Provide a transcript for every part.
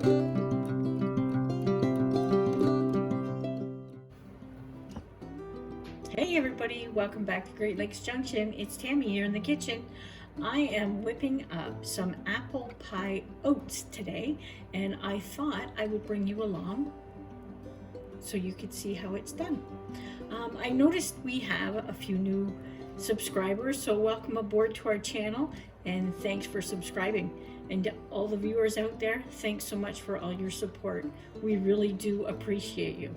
Hey everybody, welcome back to Great Lakes Junction. It's Tammy here in the kitchen. I am whipping up some apple pie oats today, and I thought I would bring you along so you could see how it's done. I noticed we have a few new subscribers, so welcome aboard to our channel and thanks for subscribing. And to all the viewers out there, thanks so much for all your support. We really do appreciate you.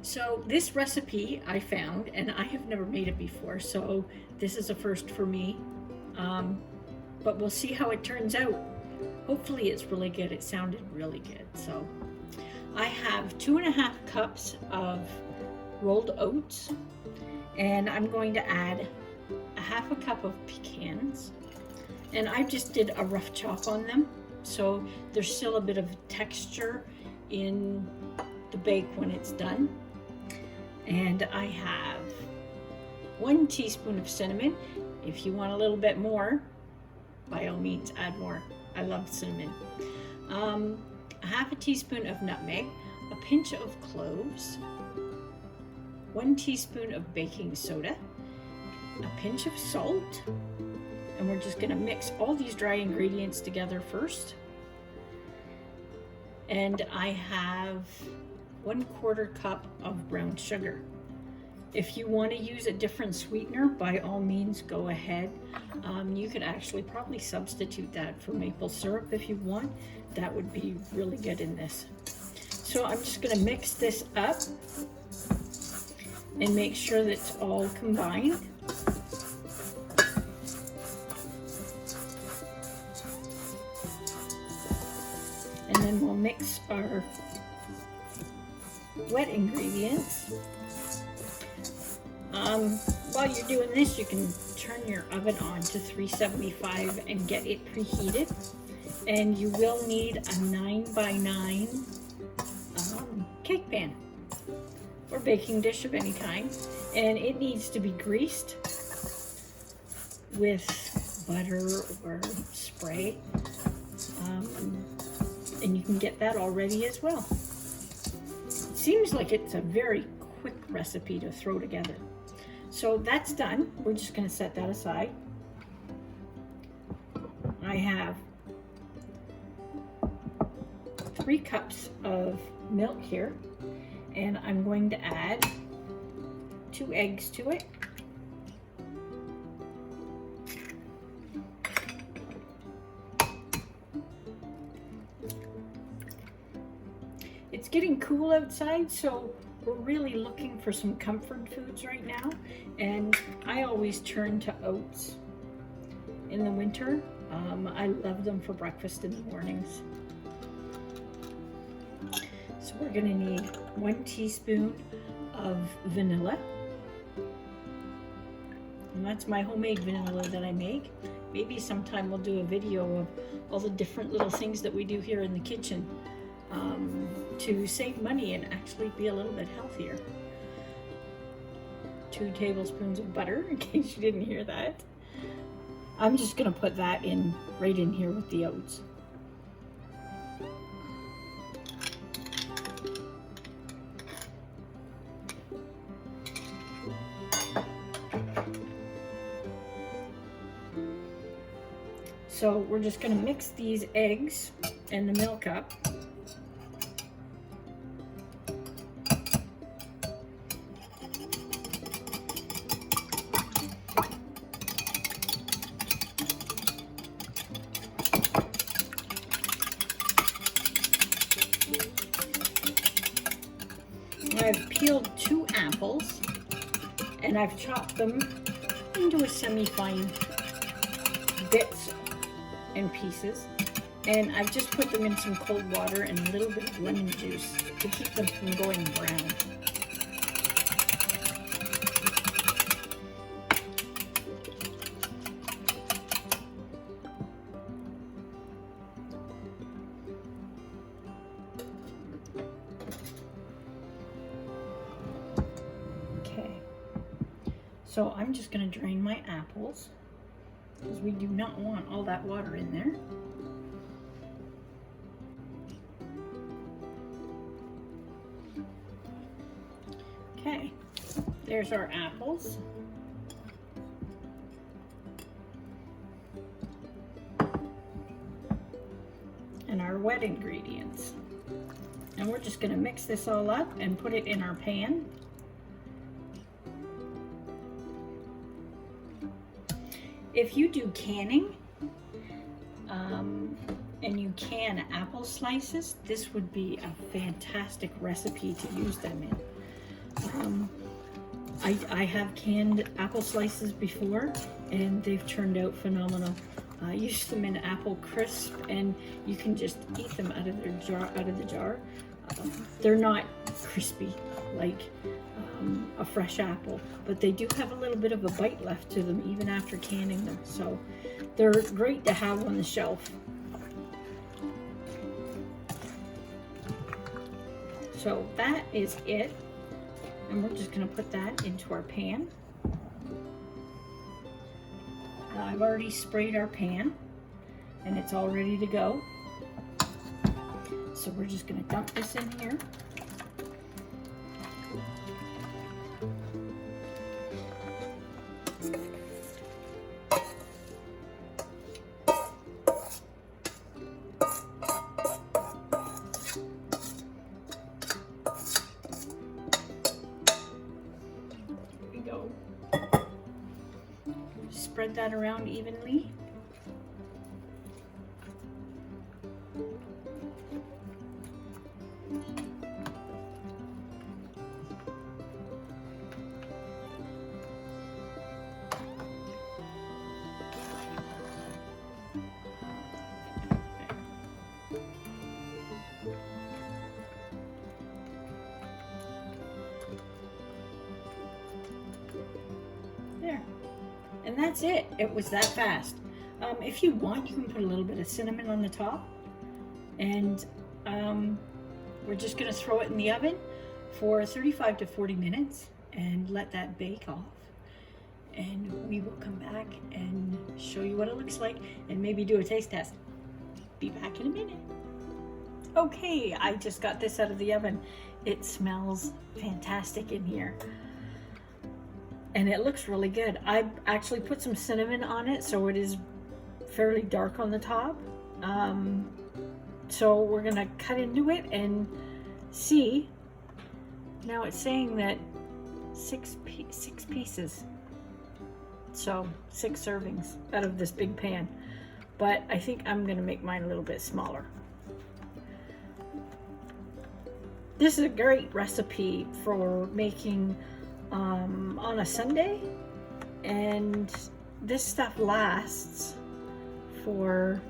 So this recipe I found, and I have never made it before, so this is a first for me, but we'll see how it turns out. Hopefully it's really good. It sounded really good. So I have 2.5 cups of rolled oats, and I'm going to add 1/2 cup of pecans, and I just did a rough chop on them, so there's still a bit of texture in the bake when it's done. And I have 1 teaspoon of cinnamon. If you want a little bit more, by all means add more. I love cinnamon. 1/2 teaspoon of nutmeg, a pinch of cloves, 1 teaspoon of baking soda, a pinch of salt, and we're just gonna mix all these dry ingredients together first. And I have 1/4 cup of brown sugar. If you want to use a different sweetener, by all means go ahead. You could actually probably substitute that for maple syrup if you want. That would be really good in this. So I'm just going to mix this up and make sure that it's all combined. And then we'll mix our wet ingredients. While you're doing this, you can turn your oven on to 375 and get it preheated. And you will need a 9x9 cake pan or baking dish of any kind. And it needs to be greased with butter or spray. And you can get that already as well. Seems like it's a very quick recipe to throw together. So that's done. We're just going to set that aside. I have 3 cups of milk here, and I'm going to add 2 eggs to it. It's getting cool outside, so we're really looking for some comfort foods right now, and I always turn to oats in the winter. I love them for breakfast in the mornings. So we're going to need 1 teaspoon of vanilla, and that's my homemade vanilla that I make. Maybe sometime we'll do a video of all the different little things that we do here in the kitchen to save money and actually be a little bit healthier. 2 tablespoons of butter, in case you didn't hear that. I'm just going to put that in right in here with the oats. So we're just going to mix these eggs and the milk up. I've peeled 2 apples and I've chopped them into a semi-fine bits and pieces, and I've just put them in some cold water and a little bit of lemon juice to keep them from going brown. So I'm just going to drain my apples because we do not want all that water in there. There's our apples. And our wet ingredients. And we're just going to mix this all up and put it in our pan. If you do canning and you can apple slices, this would be a fantastic recipe to use them in. I have canned apple slices before and they've turned out phenomenal. I use them in apple crisp and you can just eat them out of the jar. They're not crispy like a fresh apple, but they do have a little bit of a bite left to them even after canning them. So they're great to have on the shelf. So that is it. And we're just going to put that into our pan. I've already sprayed our pan and it's all ready to go. So we're just going to dump this in here. Spread that around evenly. There. And that's it. It was that fast. If you want, you can put a little bit of cinnamon on the top. And we're just going to throw it in the oven for 35 to 40 minutes and let that bake off. And we will come back and show you what it looks like and maybe do a taste test. Be back in a minute. Okay, I just got this out of the oven. It smells fantastic in here. And it looks really good. I actually put some cinnamon on it, so it is fairly dark on the top. So we're gonna cut into it and see. Now it's saying that six pieces. So 6 servings out of this big pan. But I think I'm gonna make mine a little bit smaller. This is a great recipe for making on a Sunday, and this stuff lasts for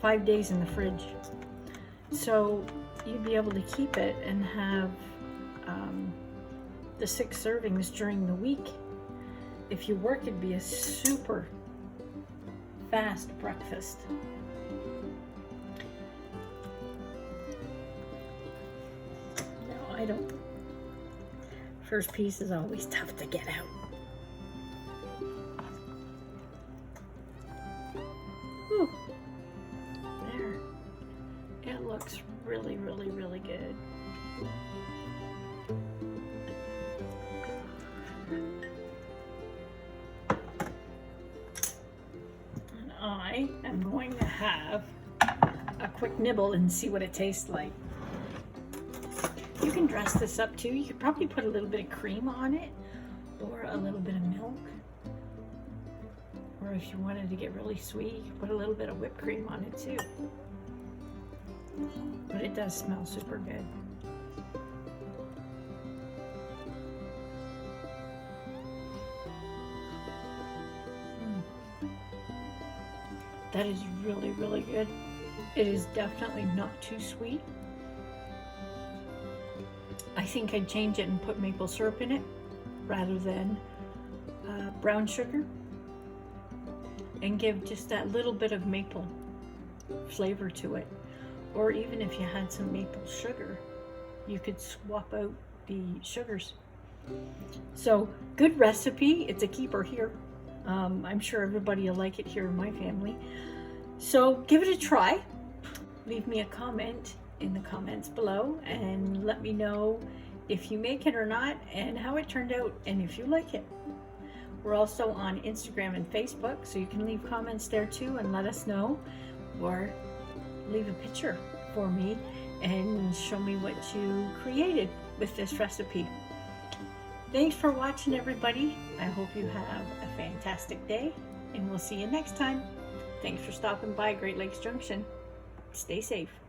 5 days in the fridge, so you'd be able to keep it and have the 6 servings during the week. If you work, it'd be a super fast breakfast. No, I don't. First piece is always tough to get out. Whew. There. It looks really, really, really good. And I am going to have a quick nibble and see what it tastes like. You can dress this up too. You could probably put a little bit of cream on it or a little bit of milk. Or if you wanted to get really sweet, you could put a little bit of whipped cream on it too. But it does smell super good. That is really, really good. It is definitely not too sweet. I think I'd change it and put maple syrup in it rather than brown sugar, and give just that little bit of maple flavor to it. Or even if you had some maple sugar, you could swap out the sugars. So good recipe. It's a keeper here. I'm sure everybody will like it here in my family. So give it a try. Leave me a comment in the comments below and let me know if you make it or not, and how it turned out, and if you like it. We're also on Instagram and Facebook, so you can leave comments there too and let us know, or leave a picture for me and show me what you created with this recipe. Thanks for watching, everybody. I hope you have a fantastic day, and we'll see you next time. Thanks for stopping by Great Lakes Junction. Stay safe.